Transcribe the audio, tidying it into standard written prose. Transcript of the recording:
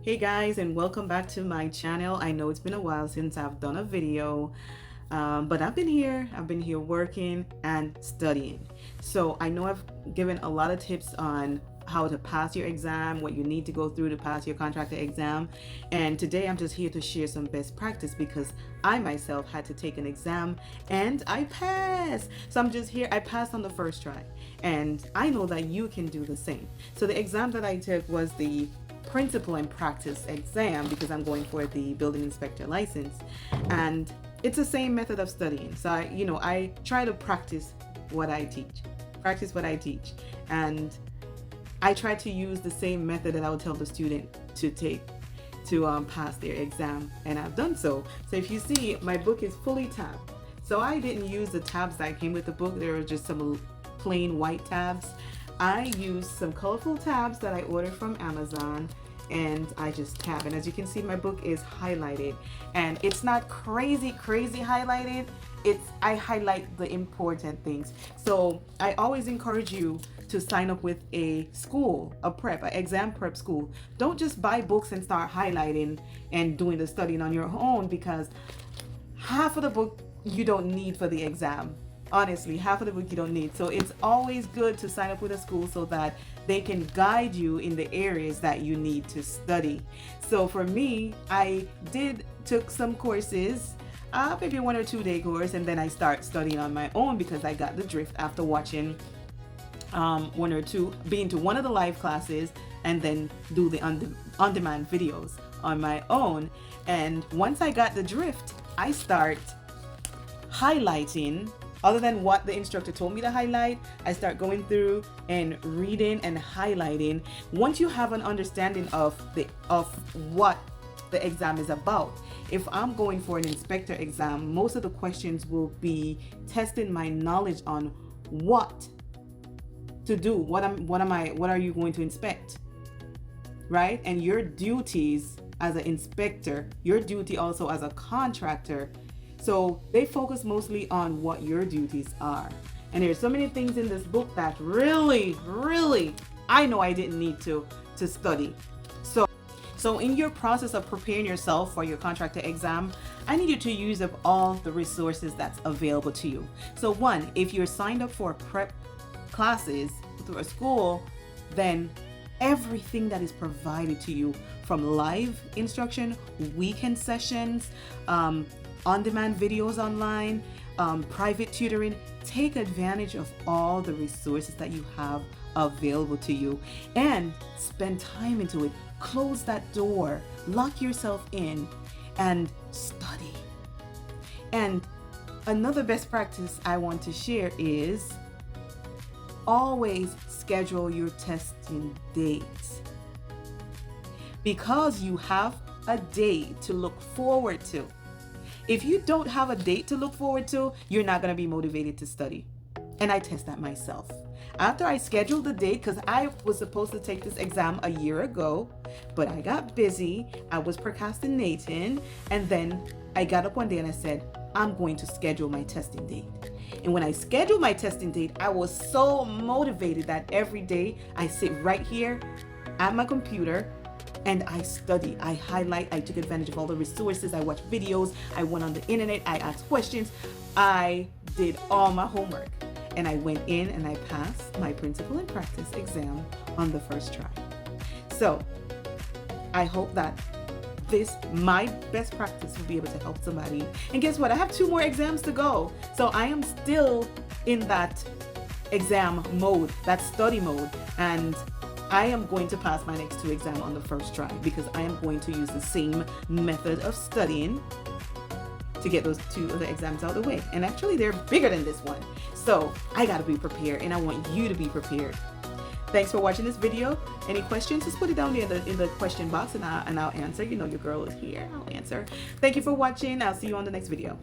Hey guys, and welcome back to my channel. I know it's been a while since I've done a video, but I've been here working and studying. So I know I've given a lot of tips on how to pass your exam, what you need to go through to pass your contractor exam. And today I'm just here to share some best practice because I myself had to take an exam and I passed. So I'm just here, I passed on the first try. And I know that you can do the same. So the exam that I took was the principal and practice exam because I'm going for the building inspector license, and it's the same method of studying. So I try to practice what I teach, and I try to use the same method that I would tell the student to take to pass their exam, and I've done so. So if you see, my book is fully tabbed. So I didn't use the tabs that came with the book. There were just some plain white tabs. I used some colorful tabs that I ordered from Amazon, and I just tab. And as you can see, my book is highlighted, and it's not crazy highlighted. I highlight the important things. So I always encourage you to sign up with a school, an exam prep school. Don't just buy books and start highlighting and doing the studying on your own, because half of the book you don't need for the exam. Honestly, half of the book you don't need. So it's always good to sign up with a school so that they can guide you in the areas that you need to study. So for me, I took some courses, maybe 1 or 2 day course, and then I start studying on my own because I got the drift after watching 1 or 2, being to one of the live classes, and then do the on-demand videos on my own. And once I got the drift, I start highlighting. Other than what the instructor told me to highlight, I start going through and reading and highlighting. Once you have an understanding of what the exam is about, if I'm going for an inspector exam, most of the questions will be testing my knowledge on what to do. What are you going to inspect, right? And your duties as an inspector, your duty also as a contractor. So they focus mostly on what your duties are. And there's so many things in this book that really, I know I didn't need to study. So in your process of preparing yourself for your contractor exam, I need you to use up all the resources that's available to you. So one, if you're signed up for prep classes through a school, then everything that is provided to you, from live instruction, weekend sessions, on-demand videos online, private tutoring. Take advantage of all the resources that you have available to you and spend time into it. Close that door, lock yourself in, and study. And another best practice I want to share is always schedule your testing dates, because you have a day to look forward to. If you don't have a date to look forward to, you're not going to be motivated to study. And I test that myself. After I scheduled the date, because I was supposed to take this exam a year ago, but I got busy, I was procrastinating, and then I got up one day and I said, I'm going to schedule my testing date. And when I scheduled my testing date, I was so motivated that every day I sit right here at my computer and I study, I highlight, I took advantage of all the resources, I watched videos, I went on the internet, I asked questions, I did all my homework, and I went in and I passed my principal and practice exam on the first try. So I hope that my best practice will be able to help somebody. And guess what? I have 2 more exams to go. So I am still in that exam mode, that study mode, and I am going to pass my next 2 exams on the first try because I am going to use the same method of studying to get those 2 other exams out of the way. And actually they're bigger than this one. So I gotta be prepared, and I want you to be prepared. Thanks for watching this video. Any questions, just put it down there in the question box and I'll answer. You know your girl is here, I'll answer. Thank you for watching. I'll see you on the next video.